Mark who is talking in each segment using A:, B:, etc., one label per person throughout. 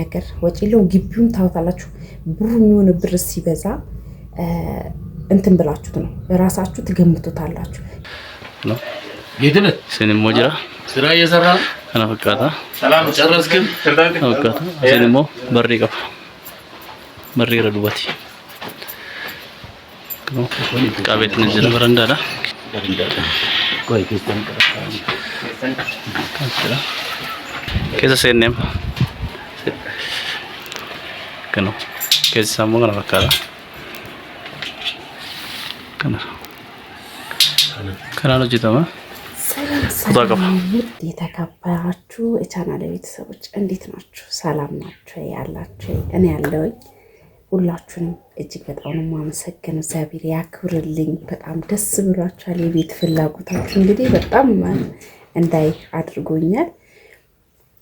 A: ነገር ወጪ የለውም። ግቢውን ታውታላችሁ። ብሩ የሚሆን ብር ሲበዛ እንትን ብላችሁት ነው ራሳችሁ ትገምቱታላችሁ
B: ነው የትነት ሲኒሞ ጅራ ስራ እየሰራ ነው ፈቃታ ሰላም ጨረስክም ፈቃታ ሲኒሞ በሪ ቀፍ በሪ ረዱባቲ ነው ቃቤት ንዝር በረንዳላ ቆይ ክርስቲያን ቀረታ ከዛ ሰነም ከኖ ከዛ ሰሞ ነው ፈቃታ ከናሎ ጅተማ
A: ሰላም የተከበራችሁ የቻናል ቤተሰቦች እንዴት ናችሁ? ሰላም ናችሁ ያላችሁ? እኔ ያለሁኝ ሁላችሁንም እጅግ በጣም ነው የማመሰግነው። እግዚአብሔር ያክብርልኝ። በጣም ደስ ብሏችኋል። የቤት ፍላጎታችሁ እንግዲህ በጣም እንዳይ አድርጎኛል።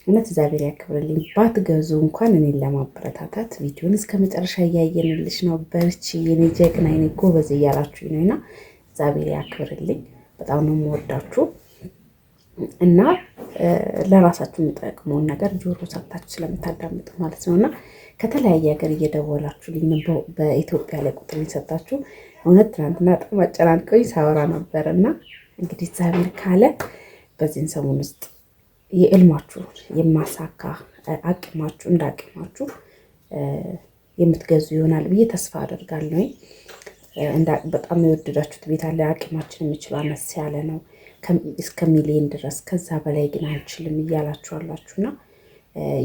A: እውነት እግዚአብሔር ያክብርልኝ። ባትገዙ እንኳን እኔን ለማበረታታት ቪዲዮን እስከ መጨረሻ እያየንልሽ ነው። በርቺ የኔ ጀግና የኔ ጎበዝ እያላችሁኝ ነውና እግዚአብሔር ያክብርልኝ። በጣም ነው የምወዳችሁ እና ለራሳችሁ የምጠቅመውን ነገር ጆሮ ሰጥታችሁ ስለምታዳምጡ ማለት ነውና ከተለያየ ሀገር እየደወላችሁልኝ በኢትዮጵያ ላይ ቁጥር ሰጣችሁ። እውነት ትናንትና በጣም አጨናንቀኝ ሳወራ ነበርና እንግዲህ እግዚአብሔር ካለ በዚህን ሰሞን ውስጥ የእልማችሁ የማሳካ አቅማችሁ እንዳቅማችሁ የምትገዙ ይሆናል ብዬ ተስፋ አደርጋለሁ። በጣም የወደዳችሁት ቤት አለ። አቅማችን የሚችለው አነስ ያለ ነው እስከ ሚሊዮን ድረስ፣ ከዛ በላይ ግን አንችልም እያላችሁ አላችሁና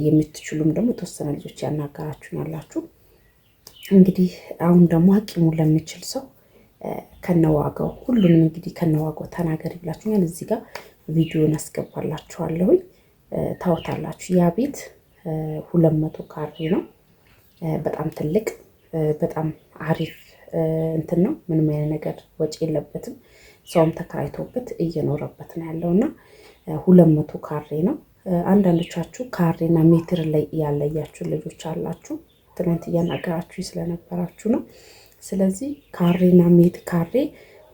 A: የምትችሉም ደግሞ የተወሰነ ልጆች ያናገራችሁን ያላችሁ እንግዲህ አሁን ደግሞ አቅሙን ለሚችል ሰው ከነዋጋው ሁሉንም እንግዲህ ከነዋጋው ተናገር ይብላችሁኛል። እዚህ ጋር ቪዲዮን አስገባላችኋለሁኝ ታውታላችሁ። ያ ቤት 200 ካሬ ነው። በጣም ትልቅ በጣም አሪፍ እንትን ነው። ምንም አይነት ነገር ወጪ የለበትም። ሰውም ተከራይቶበት እየኖረበት ነው ያለውና 200 ካሬ ነው። አንዳንዶቻችሁ ካሬና ሜትር ላይ ያለያችሁ ልጆች አላችሁ። ትናንት እያናገራችሁ ስለነበራችሁ ነው። ስለዚህ ካሬና ካሬ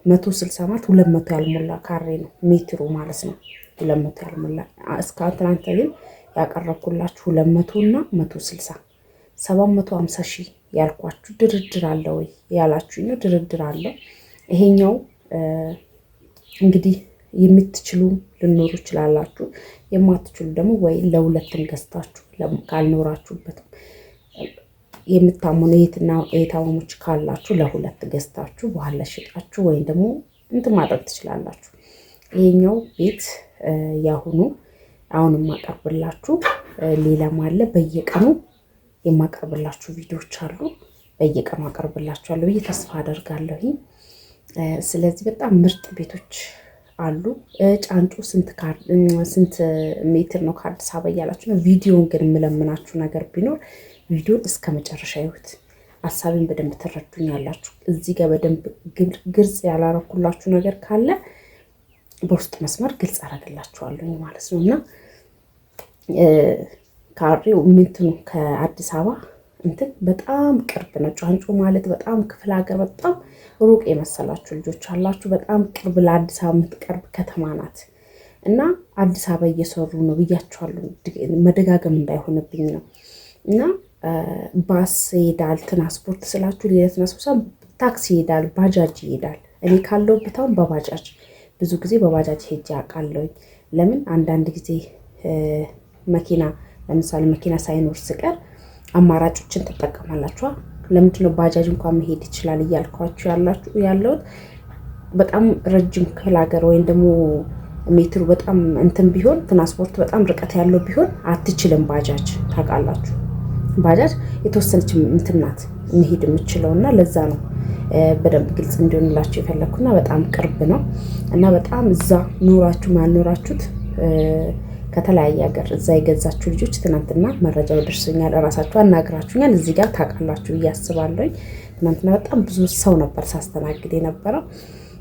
A: 160 ማለት 200 ያልሞላ ካሬ ነው ሜትሩ ማለት ነው። 200 ያልሞላ እስከ ትናንት ግን ያቀረብኩላችሁ 200 እና 160 750 ሺህ ያልኳችሁ ድርድር አለ ወይ ያላችሁ ነው። ድርድር አለው። ይሄኛው እንግዲህ የምትችሉ ልኖሩ ይችላላችሁ። የማትችሉ ደግሞ ወይ ለሁለትም ገዝታችሁ ካልኖራችሁበትም የምታምኑ የታመሞች ካላችሁ ለሁለት ገዝታችሁ በኋላ ሽጣችሁ ወይም ደግሞ እንትን ማድረግ ትችላላችሁ። ይሄኛው ቤት ያሁኑ አሁን የማቀርብላችሁ ሌላም አለ። በየቀኑ የማቀርብላችሁ ቪዲዮዎች አሉ። በየቀኑ አቀርብላችኋለሁ ብዬ ተስፋ አደርጋለሁ። ስለዚህ በጣም ምርጥ ቤቶች አሉ። ጫንጮ ስንት ሜትር ነው ከአዲስ አበባ እያላችሁ ነው። ቪዲዮን ግን የምለምናችሁ ነገር ቢኖር ቪዲዮን እስከ መጨረሻ ይሁት። ሀሳቤን በደንብ ትረዱኛላችሁ። እዚህ ጋር በደንብ ግልጽ ያላረኩላችሁ ነገር ካለ በውስጥ መስመር ግልጽ አደርግላችኋለሁ ማለት ነው። እና ካሬው ምንትኑ ከአዲስ አበባ እንትን በጣም ቅርብ ነው። ጫንጮ ማለት በጣም ክፍለ ሀገር በጣም ሩቅ የመሰላችሁ ልጆች አላችሁ። በጣም ቅርብ ለአዲስ አበባ የምትቀርብ ከተማ ናት። እና አዲስ አበባ እየሰሩ ነው ብያችኋለሁ። መደጋገም እንዳይሆንብኝ ነው። እና ባስ ይሄዳል፣ ትራንስፖርት ስላችሁ ሌላ ትራንስፖርት ታክሲ ይሄዳል፣ ባጃጅ ይሄዳል። እኔ ካለሁበት አሁን በባጃጅ ብዙ ጊዜ በባጃጅ ሄጄ አውቃለሁኝ። ለምን አንዳንድ ጊዜ መኪና ለምሳሌ መኪና ሳይኖር ስቀር አማራጮችን ትጠቀማላችሁ። ለምንድነው ባጃጅ እንኳን መሄድ ይችላል እያልኳችሁ ያለሁት በጣም ረጅም ክፍለ ሀገር ወይም ደግሞ ሜትሩ በጣም እንትን ቢሆን ትራንስፖርት በጣም ርቀት ያለው ቢሆን አትችልም ባጃጅ። ታውቃላችሁ ባጃጅ የተወሰነች እንትን ናት መሄድ የምችለውና ለዛ ነው በደንብ ግልጽ እንዲሆንላችሁ የፈለኩና በጣም ቅርብ ነው። እና በጣም እዛ ኑራችሁ ማልኖራችሁት ከተለያየ ሀገር እዛ የገዛችሁ ልጆች ትናንትና መረጃው ደርሶኛል። እራሳችሁ አናግራችሁኛል። እዚህ ጋር ታውቃላችሁ ብዬ አስባለሁ። ትናንትና በጣም ብዙ ሰው ነበር ሳስተናግድ የነበረው።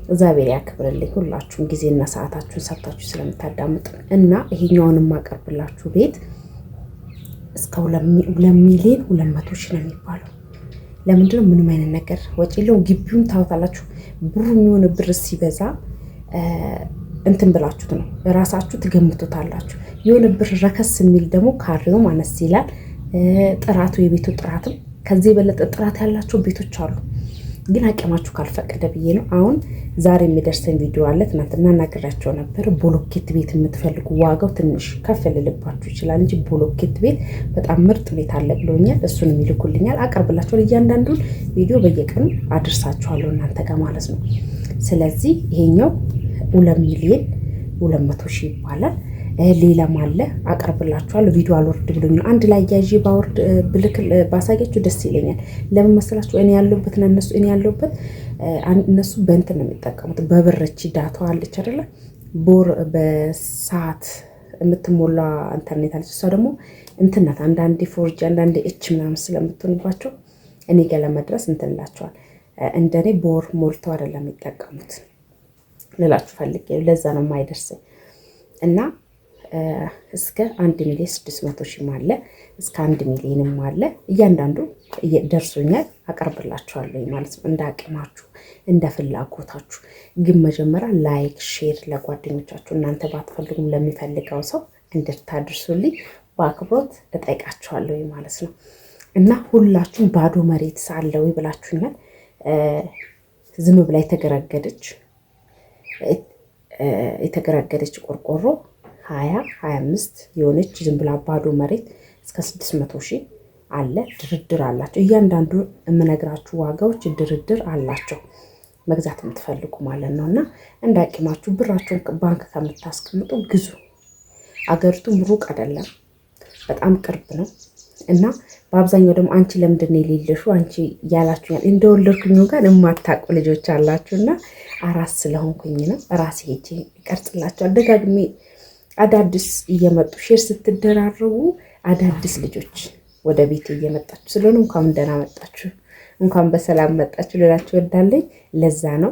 A: እግዚአብሔር ያክብርልኝ ሁላችሁም ጊዜና ሰዓታችሁን ሰጥታችሁ ስለምታዳምጡ እና ይሄኛውን ማቀርብላችሁ ቤት እስከ 2 ሚሊዮን 200 ሺህ ነው የሚባለው። ለምንድነው ምንም አይነት ነገር ወጪ የለውም። ግቢውን ታውታላችሁ። ብሩ የሚሆን ብር ሲበዛ እንትን ብላችሁት ነው ራሳችሁ ትገምቱታላችሁ። የሆነ ብር ረከስ የሚል ደግሞ ካሬው ማነስ ይላል። ጥራቱ የቤቱ ጥራትም ከዚህ የበለጠ ጥራት ያላቸው ቤቶች አሉ። ግን አቅማችሁ ካልፈቀደ ብዬ ነው። አሁን ዛሬ የሚደርሰን ቪዲዮ አለ። ትናንትና እናገራቸው ነበር። ብሎኬት ቤት የምትፈልጉ ዋጋው ትንሽ ከፍ ልልባችሁ ይችላል እንጂ ብሎኬት ቤት በጣም ምርጥ ቤት አለ ብሎኛል። እሱንም ይልኩልኛል፣ አቀርብላችኋል። እያንዳንዱን ቪዲዮ በየቀኑ አድርሳችኋለሁ እናንተ ጋር ማለት ነው። ስለዚህ ይሄኛው 2 ሚሊዮን 200 ሺህ ይባላል። ሌላም አለ አቀርብላችኋለሁ። ቪዲዮ አልወርድ ብሎኝ ነው። አንድ ላይ ያዥ ባወርድ ብልክ ባሳያችሁ ደስ ይለኛል። ለምን መሰላችሁ? እኔ ያለሁበትና እኔ ያለሁበት እነሱ በእንትን ነው የሚጠቀሙት፣ በብርች ዳታ አለች አይደለ? በሰዓት የምትሞላ ኢንተርኔት አለች። እሷ ደግሞ እንትን ናት። አንዳንዴ ፎርጂ አንዳንዴ ኤች ምናምን ስለምትሆንባቸው እኔ ጋር ለመድረስ እንትንላቸዋል። እንደኔ በወር ሞልተው አይደለም የሚጠቀሙት ልላችሁ ፈልጌ፣ ለዛ ነው የማይደርሰኝ እና እስከ 1 ሚሊዮን 600 ሺህ አለ፣ እስከ 1 ሚሊዮንም አለ። እያንዳንዱ ደርሶኛል፣ አቀርብላችኋለሁ ማለት ነው። እንደ አቅማችሁ እንደ ፍላጎታችሁ። ግን መጀመሪያ ላይክ፣ ሼር ለጓደኞቻችሁ እናንተ ባትፈልጉም ለሚፈልገው ሰው እንድታደርሱልኝ በአክብሮት እጠይቃችኋለሁ ማለት ነው። እና ሁላችሁም ባዶ መሬት ሳለው ብላችሁኛል። ዝም ብላ የተገረገደች ቆርቆሮ 20-25 የሆነች ዝም ብላ ባዶ መሬት እስከ 600 ሺህ አለ። ድርድር አላቸው። እያንዳንዱ የምነግራችሁ ዋጋዎች ድርድር አላቸው፣ መግዛት የምትፈልጉ ማለት ነው። እና እንደ አቅማችሁ ብራችሁን ባንክ ከምታስቀምጡ ግዙ። አገሪቱም ሩቅ አይደለም፣ በጣም ቅርብ ነው። እና በአብዛኛው ደግሞ አንቺ ለምንድን ነው የሌለሽው አንቺ ያላችሁኛል። እንደወለድኩኝ ጋር የማታውቁ ልጆች አላችሁና አራስ ስለሆንኩኝ ነው ራሴ ሄጄ ይቀርጽላችኋል። ደጋግሜ አዳዲስ እየመጡ ሼር ስትደራረቡ አዳዲስ ልጆች ወደ ቤት እየመጣችሁ ስለሆነ እንኳን ደህና መጣችሁ፣ እንኳን በሰላም መጣችሁ ልላችሁ እወዳለሁ። ለዛ ነው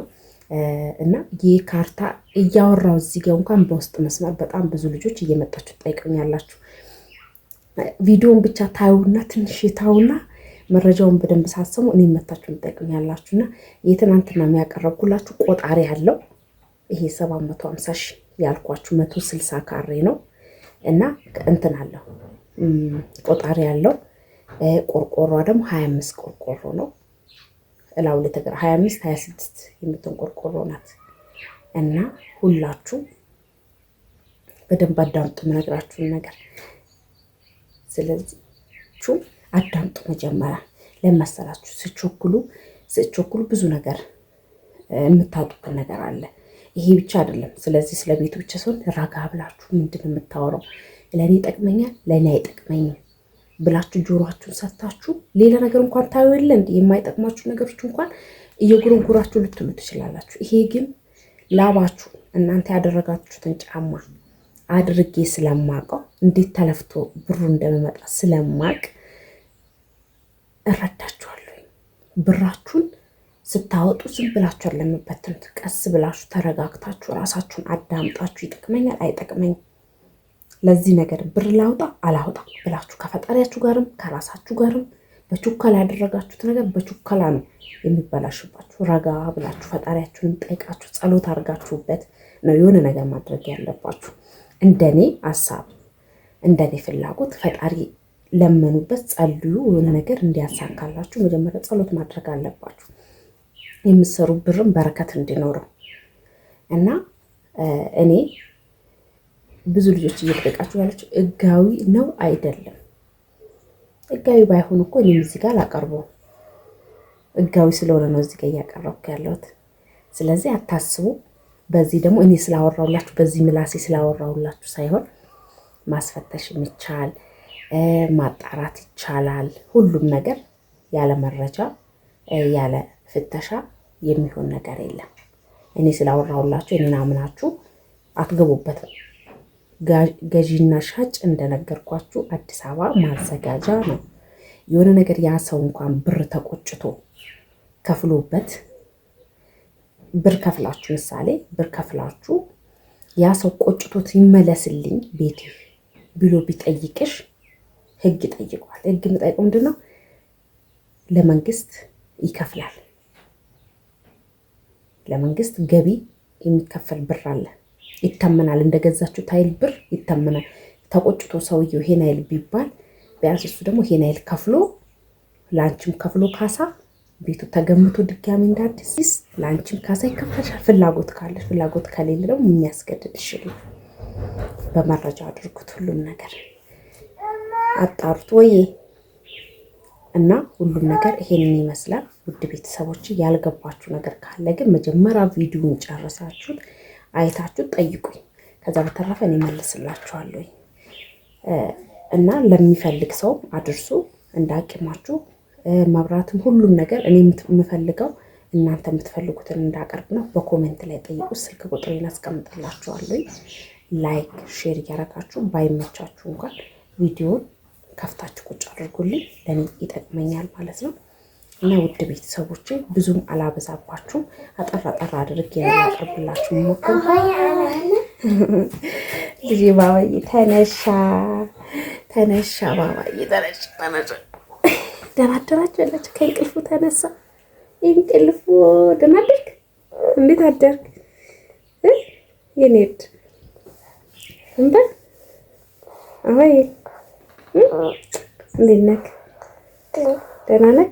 A: እና ይህ ካርታ እያወራው እዚህ ጋር እንኳን በውስጥ መስመር በጣም ብዙ ልጆች እየመጣችሁ ትጠይቁኛላችሁ። ቪዲዮውን ብቻ ታዩና ትንሽ ታዩና መረጃውን በደንብ ሳሰሙ እኔ መታችሁ ትጠይቁኛላችሁና የትናንትና የሚያቀርብኩላችሁ ቆጣሪ ያለው ይሄ 750 ሺህ ያልኳችሁ 160 ካሬ ነው እና እንትን አለው ቆጣሪ ያለው። ቆርቆሯ ደግሞ 25 ቆርቆሮ ነው። እላው ለተገራ 25-26 የምትሆን ቆርቆሮ ናት። እና ሁላችሁ በደንብ አዳምጡ የምነግራችሁን ነገር። ስለዚህ አዳምጡ። መጀመሪያ ለመሰላችሁ ስቸኩሉ ብዙ ነገር የምታጡበት ነገር አለ። ይሄ ብቻ አይደለም። ስለዚህ ስለ ቤቱ ብቻ ሲሆን ረጋ ብላችሁ ምንድን ነው የምታወራው፣ ለእኔ ይጠቅመኛል ለእኔ አይጠቅመኝም ብላችሁ ጆሮአችሁን ሰጥታችሁ ሌላ ነገር እንኳን ታዩ የለ እንደ የማይጠቅማችሁ ነገሮች እንኳን እየጉረጉራችሁ ልትሉ ትችላላችሁ። ይሄ ግን ላባችሁ እናንተ ያደረጋችሁትን ጫማ አድርጌ ስለማውቀው እንዴት ተለፍቶ ብሩ እንደሚመጣ ስለማቅ እረዳችኋለሁ። ብራችሁን ስታወጡ ዝም ብላችሁ አለምበትንት ቀስ ብላችሁ ተረጋግታችሁ ራሳችሁን አዳምጣችሁ ይጠቅመኛል አይጠቅመኝም፣ ለዚህ ነገር ብር ላውጣ አላውጣ ብላችሁ ከፈጣሪያችሁ ጋርም ከራሳችሁ ጋርም በቹከላ ያደረጋችሁት ነገር በቹከላ ነው የሚበላሽባችሁ። ረጋ ብላችሁ ፈጣሪያችሁንም ጠይቃችሁ ጸሎት አድርጋችሁበት ነው የሆነ ነገር ማድረግ ያለባችሁ። እንደኔ ሀሳብ እንደኔ ፍላጎት ፈጣሪ ለመኑበት፣ ጸልዩ። የሆነ ነገር እንዲያሳካላችሁ መጀመሪያ ጸሎት ማድረግ አለባችሁ፣ የምትሰሩ ብርም በረከት እንዲኖረው እና እኔ ብዙ ልጆች እየጠየቃችሁ ያላችሁ ህጋዊ ነው አይደለም። ህጋዊ ባይሆን እኮ እኔም እዚህ ጋር አላቀርበው፣ ህጋዊ ስለሆነ ነው እዚህ ጋር እያቀረብኩ ያለሁት። ስለዚህ አታስቡ። በዚህ ደግሞ እኔ ስላወራሁላችሁ በዚህ ምላሴ ስላወራሁላችሁ ሳይሆን ማስፈተሽ ይቻላል፣ ማጣራት ይቻላል። ሁሉም ነገር ያለ መረጃ ያለ ፍተሻ የሚሆን ነገር የለም። እኔ ስላወራሁላችሁ እኔን አምናችሁ አትገቡበትም። ገዢና ሻጭ እንደነገርኳችሁ አዲስ አበባ ማዘጋጃ ነው። የሆነ ነገር ያ ሰው እንኳን ብር ተቆጭቶ ከፍሎበት ብር ከፍላችሁ ምሳሌ ብር ከፍላችሁ ያ ሰው ቆጭቶት ይመለስልኝ ቤት ብሎ ቢጠይቅሽ ህግ ይጠይቋል። ህግ የሚጠይቀው ምንድን ነው? ለመንግስት ይከፍላል። ለመንግስት ገቢ የሚከፈል ብር አለ፣ ይተመናል። እንደገዛችሁ ታይል ብር ይተመናል። ተቆጭቶ ሰውየው ይሄን አይል ቢባል ቢያንስ እሱ ደግሞ ይሄን አይል ከፍሎ ላንቺም ከፍሎ ካሳ ቤቱ ተገምቶ ድጋሚ እንዳዲስ ላንቺም ካሳ ይከፈልሻል። ፍላጎት ካለሽ፣ ፍላጎት ከሌለ ደግሞ የሚያስገድድሽ የለም። በመረጃ አድርጉት። ሁሉም ነገር አጣሩት ወይ እና ሁሉም ነገር ይሄንን ይመስላል። ውድ ቤተሰቦች ያልገባችሁ ነገር ካለ ግን መጀመሪያ ቪዲዮውን ጨርሳችሁት አይታችሁ ጠይቁኝ። ከዛ በተረፈ እኔ መልስላችኋለሁ። እና ለሚፈልግ ሰው አድርሱ እንዳቂማችሁ። መብራትም ሁሉም ነገር እኔ የምፈልገው እናንተ የምትፈልጉትን እንዳቀርብ ነው። በኮሜንት ላይ ጠይቁ። ስልክ ቁጥሬን አስቀምጥላችኋለሁ። ላይክ ሼር እያደረጋችሁ ባይመቻችሁ እንኳን ቪዲዮን ከፍታችሁ ቁጭ አድርጉልኝ፣ ለኔ ይጠቅመኛል ማለት ነው። እና ውድ ቤተሰቦቼ ብዙም አላበዛባችሁም፣ አጠራ አድርጌ ያቀርብላችሁ ሞክሩ። ልጄ ባባዬ ተነሻ ባባዬ ተነሽ። ደህና አደራችሁ ያለች ከእንቅልፉ ተነሳ። እንቅልፉ ደህና አደርክ? እንዴት አደርክ? የኔት እንደ አባዬ እንዴት ነህ? ደህና ነህ?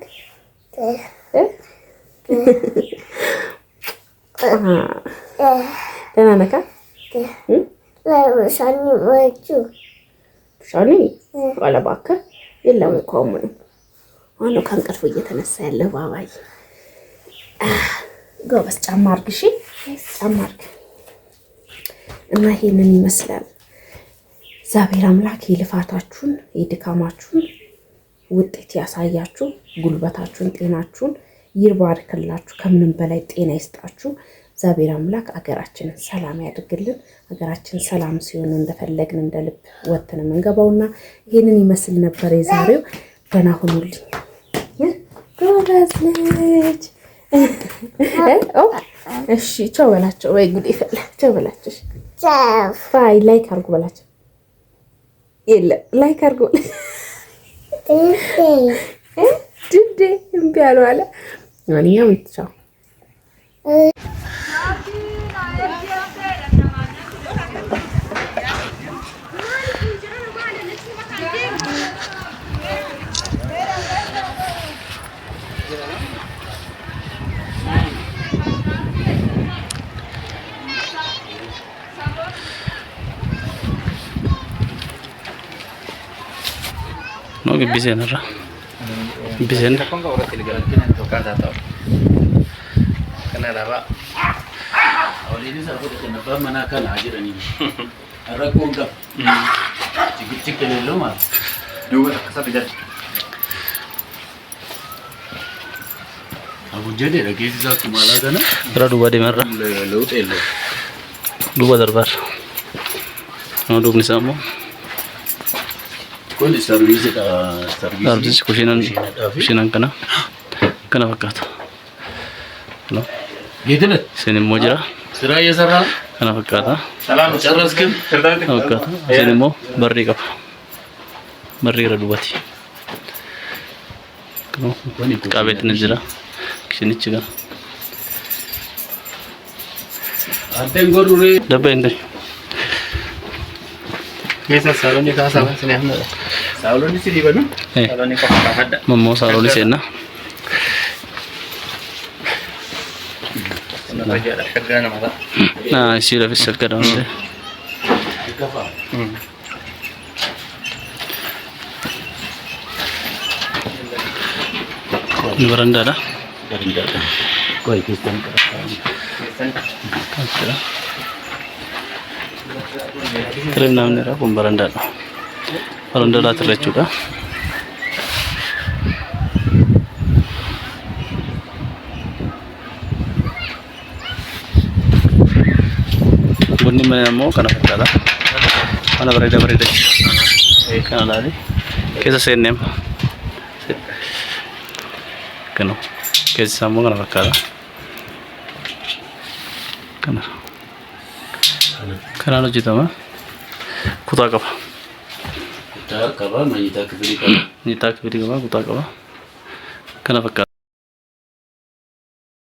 A: ደህና ነህ? ሻኒ ዋላ እባክህ የለም እኮ ምንም ዋናው ከእንቅልፉ እየተነሳ ያለ ባባዬ ጎበዝ። ጫማ አድርግ እሺ፣ ጫማ አድርግ። እና ይሄንን ይመስላል። እግዚአብሔር አምላክ የልፋታችሁን የድካማችሁን ውጤት ያሳያችሁ፣ ጉልበታችሁን ጤናችሁን ይባርክላችሁ፣ ከምንም በላይ ጤና ይስጣችሁ። እግዚአብሔር አምላክ አገራችንን ሰላም ያድርግልን። አገራችን ሰላም ሲሆን እንደፈለግን እንደ ልብ ወጥተን የምንገባውና ይሄንን ይመስል ነበር የዛሬው። ደህና ሁኑልኝ። ጎበዝ ልጅ። እሺ ቻው በላቸው። ወይ ጉዴ ፈላ። ቻው በላቸው። ባይ። ላይክ አድርጉ በላቸው። የለም ላይክ አድርጉ። ድዴ እምቢ አለው አለ። ማንኛውም ቻው።
B: No che bisogna kana da ba awali ni sa ko da na ba mana kana ajira ni arakonda tik ne lo ma duba da kasa bidan abu jade da ke za ku mala da na ra duba de marra laut ello duba darbar no dubni samo كل سيرفيس سيرفيس كوشينان كنا فكات لا يدلت سين موجرا سرا يسرا كنا فكاتا سلام ጨረስክም فكات سين مو بري كف بري ردواتي كنو كابيت نجرا كشنيچغا አንተን ጎሩሬ ደበንደ Kesa saloni ka sama sini ahna. Saloni sini banu. Saloni ka ada. Momo saloni sena. Nah, kerjaan apa? Nah, sila bisa kerjaan deh. Ini beranda dah. Beranda. Koi Kristen. Kristen. Keren namanya apa beranda? Beranda lah terlihat juga. Bunyi mana mau karena kata mana berada karena lari kita senem keno kita sama karena kata karena lo cita mah kuta kapa menyita kebiri kapa kuta kapa karena